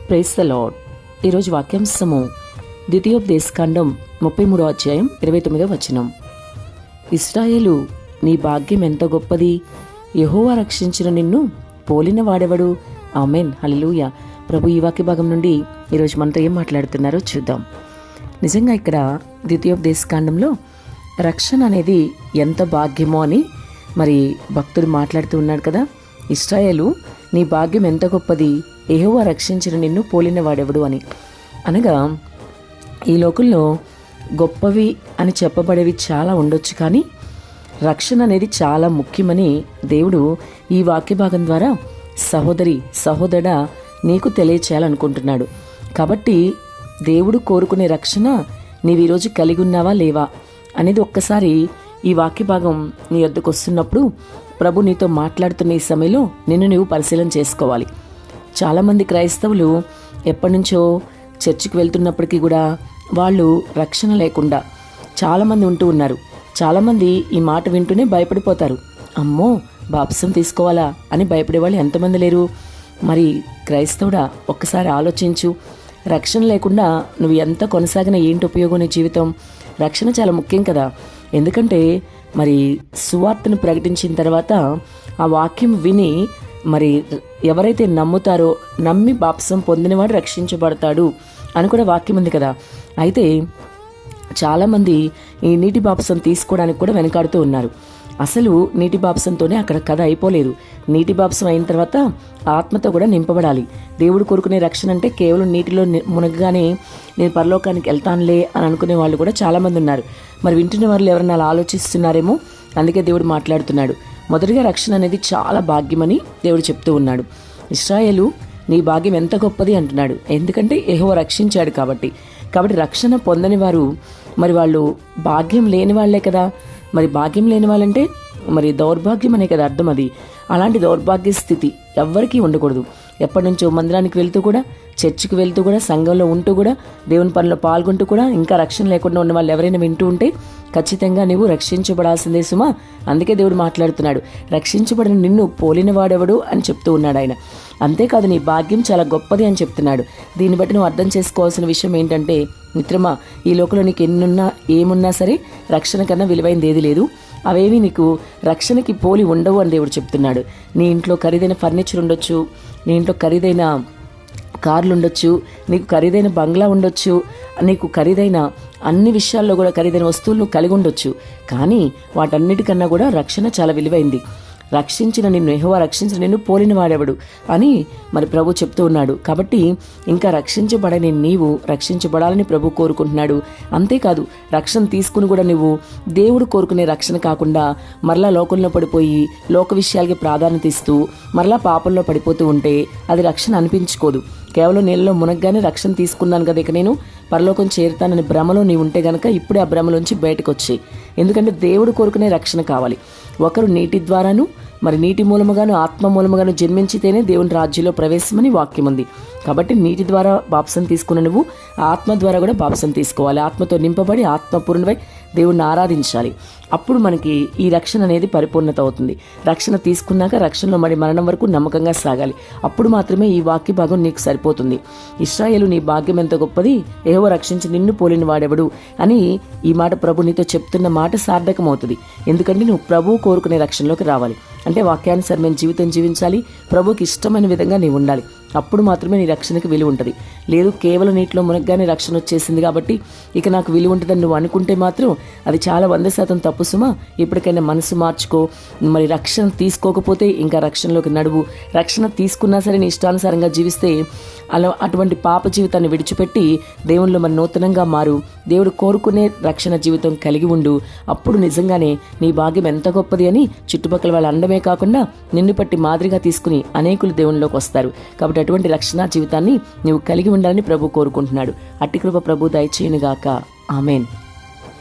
Praise the lord. ఈరోజు వాక్యాంశము ద్వితీయోపదేశకాండం 33వ అధ్యాయం 29వ వచనం. ఇశ్రాయేలు, నీ భాగ్యం ఎంత గొప్పది, యెహోవా రక్షించిన నిన్ను పోలిన వాడెవడు. ఆమేన్, హల్లెలూయా. ప్రభు ఈ వాక్య భాగం నుండి ఈరోజు మనతో ఏం మాట్లాడుతున్నారో చూద్దాం. నిజంగా ఇక్కడ ద్వితీయోపదేశకాండంలో రక్షణ అనేది ఎంత భాగ్యమో అని మరి భక్తుడు మాట్లాడుతూ ఉన్నాడు కదా. ఇశ్రాయేలు, నీ భాగ్యం ఎంత గొప్పది, యెహోవా రక్షించిన నిన్ను పోలిన వాడెవడు అని. అనగా ఈ లోకంలో గొప్పవి అని చెప్పబడేవి చాలా ఉండొచ్చు, కానీ రక్షణ అనేది చాలా ముఖ్యమని దేవుడు ఈ వాక్య భాగం ద్వారా సహోదరి సహోదరుడా నీకు తెలియచేయాలనుకుంటున్నాడు. కాబట్టి దేవుడు కోరుకునే రక్షణ నీవు ఈరోజు కలిగి ఉన్నావా లేవా అనేది ఒక్కసారి ఈ వాక్య భాగం నీ వద్దకు వస్తున్నప్పుడు ప్రభు నీతో మాట్లాడుతున్న ఈ సమయంలో నిన్ను నీవు పరిశీలన చేసుకోవాలి. చాలామంది క్రైస్తవులు ఎప్పటి నుంచో చర్చికి వెళ్తున్నప్పటికీ కూడా వాళ్ళు రక్షణ లేకుండా చాలామంది ఉంటూ ఉన్నారు. చాలామంది ఈ మాట వింటూనే భయపడిపోతారు. అమ్మో, బాప్సం తీసుకోవాలా అని భయపడేవాళ్ళు ఎంతమంది లేరు. మరి క్రైస్తవుడా, ఒక్కసారి ఆలోచించు. రక్షణ లేకుండా నువ్వు ఎంత కొనసాగిన ఏంటి ఉపయోగం నీ జీవితం? రక్షణ చాలా ముఖ్యం కదా. ఎందుకంటే మరి సువార్తను ప్రకటించిన తర్వాత ఆ వాక్యం విని మరి ఎవరైతే నమ్ముతారో, నమ్మి బాప్సం పొందినవాడు రక్షించబడతాడు అని కూడా వాక్యం ఉంది కదా. అయితే చాలామంది ఈ నీటి బాప్సం తీసుకోవడానికి కూడా వెనకాడుతూ ఉన్నారు. అసలు నీటి బాప్సంతోనే అక్కడ కథ అయిపోలేదు. నీటి బాప్సం అయిన తర్వాత ఆత్మతో కూడా నింపబడాలి. దేవుడు కోరుకునే రక్షణ అంటే కేవలం నీటిలో మునగగానే నేను పరలోకానికి వెళ్తానులే అని అనుకునే వాళ్ళు కూడా చాలామంది ఉన్నారు. మరి వింటున్న వాళ్ళు ఎవరైనా అలా ఆలోచిస్తున్నారేమో. అందుకే దేవుడు మాట్లాడుతున్నాడు. మొదటిగా రక్షణ అనేది చాలా భాగ్యమని దేవుడు చెప్తూ ఉన్నాడు. ఇశ్రాయేలు, నీ భాగ్యం ఎంత గొప్పది అంటున్నాడు. ఎందుకంటే యెహోవా రక్షించాడు కాబట్టి. రక్షణ పొందని వారు మరి వాళ్ళు భాగ్యం లేని వాళ్లే కదా. మరి భాగ్యం లేని వాళ్ళంటే మరి దౌర్భాగ్యం అనే కదా అర్థం. అది అలాంటి దౌర్భాగ్య స్థితి ఎవ్వరికీ ఉండకూడదు. ఎప్పటి నుంచో మందిరానికి వెళ్తూ కూడా, చర్చికి వెళ్తూ కూడా, సంఘంలో ఉంటూ కూడా, దేవుని పనిలో పాల్గొంటూ కూడా ఇంకా రక్షణ లేకుండా ఉన్న వాళ్ళు ఎవరైనా వింటూ ఉంటే ఖచ్చితంగా నీవు రక్షించబడాల్సిందే సుమా. అందుకే దేవుడు మాట్లాడుతున్నాడు. రక్షించబడిన నిన్ను పోలిన వాడెవడు అని చెప్తూ ఉన్నాడు ఆయన. అంతేకాదు, నీ భాగ్యం చాలా గొప్పది అని చెప్తున్నాడు. దీన్ని బట్టి నువ్వు అర్థం చేసుకోవాల్సిన విషయం ఏంటంటే, మిత్రమా, ఈ లోకంలో నీకు ఏమున్నా సరే రక్షణ కన్నా విలువైనది ఏది లేదు. అవేవి నీకు రక్షణకి పోలి ఉండవు అని దేవుడు చెప్తున్నాడు. నీ ఇంట్లో ఖరీదైన ఫర్నిచర్ ఉండొచ్చు, నీ ఇంట్లో ఖరీదైన కార్లు ఉండొచ్చు, నీకు ఖరీదైన బంగ్లా ఉండొచ్చు, నీకు ఖరీదైన అన్ని విషయాల్లో కూడా ఖరీదైన వస్తువులు కలిగి ఉండొచ్చు. కానీ వాటన్నిటికన్నా కూడా రక్షణ చాలా విలువైంది. రక్షించిన నిన్ను, యెహోవా రక్షించిన నిన్ను పోలిన వాడెవడు అని మరి ప్రభు చెప్తూ ఉన్నాడు. కాబట్టి ఇంకా రక్షించబడని నీవు రక్షించబడాలని ప్రభు కోరుకుంటున్నాడు. అంతేకాదు, రక్షణ తీసుకుని కూడా నువ్వు దేవుడు కోరుకునే రక్షణ కాకుండా మరలా లోకంలో పడిపోయి లోక విషయాలకి ప్రాధాన్యత ఇస్తూ మరలా పాపంలో పడిపోతూ ఉంటే అది రక్షణ అనిపించుకోదు. కేవలం నీళ్ళలో మునగ్గానే రక్షణ తీసుకున్నాను కదా, ఇక నేను పరలోకం చేరుతానని భ్రమలో నీవు ఉంటే గనక ఇప్పుడే ఆ భ్రమలోంచి బయటకు వచ్చేయి. ఎందుకంటే దేవుడు కోరుకునే రక్షణ కావాలి. ఒకరు నీటి ద్వారాను, మరి నీటి మూలముగాను, ఆత్మ మూలముగాను జన్మించితేనే దేవుని రాజ్యంలో ప్రవేశమని వాక్యం ఉంది. కాబట్టి నీటి ద్వారా బాప్సం తీసుకున్న నువ్వు ఆత్మ ద్వారా కూడా బాప్సం తీసుకోవాలి. ఆత్మతో నింపబడి ఆత్మపూర్ణమై దేవుణ్ణి ఆరాధించాలి. అప్పుడు మనకి ఈ రక్షణ అనేది పరిపూర్ణత అవుతుంది. రక్షణ తీసుకున్నాక రక్షణలో మరి మరణం వరకు నమ్మకంగా సాగాలి. అప్పుడు మాత్రమే ఈ వాక్య భాగం నీకు సరిపోతుంది. ఇశ్రాయేలు, నీ భాగ్యం ఎంత గొప్పది, యెహోవా రక్షించి నిన్ను పోలిన వాడెవడు అని ఈ మాట ప్రభు నీతో చెప్తున్న మాట సార్థకమవుతుంది. ఎందుకంటే నువ్వు ప్రభువు కోరుకునే రక్షణలోకి రావాలి. అంటే వాక్యానుసారమైన జీవితం జీవించాలి. ప్రభువుకి ఇష్టమైన విధంగా నీవు ఉండాలి. అప్పుడు మాత్రమే నీ రక్షణకి విలువ ఉంటుంది. లేదు, కేవలం నీటిలో మునగ్గానే రక్షణ వచ్చేసింది కాబట్టి ఇక నాకు విలువ ఉంటుందని నువ్వు అనుకుంటే మాత్రం అది చాలా 100% తప్పు సుమా. ఇప్పటికైనా మనసు మార్చుకో. మరి రక్షణ తీసుకోకపోతే ఇంకా రక్షణలోకి నడువు. రక్షణ తీసుకున్నా సరే నీ ఇష్టానుసారంగా జీవిస్తే అటువంటి పాప జీవితాన్ని విడిచిపెట్టి దేవునిలో మరి నూతనంగా మారు. దేవుడు కోరుకునే రక్షణ జీవితం కలిగి ఉండు. అప్పుడు నిజంగానే నీ భాగ్యం ఎంత గొప్పది అని చుట్టుపక్కల వాళ్ళ అండమే కాకుండా నిన్ను పట్టి మాదిరిగా తీసుకుని అనేకులు దేవునిలోకి వస్తారు. కాబట్టి అటువంటి రక్షణ జీవితాన్ని నువ్వు కలిగి ఉండాలని ప్రభు కోరుకుంటున్నాడు. అట్టి కృప ప్రభు దయచేయునుగాక. ఆమేన్.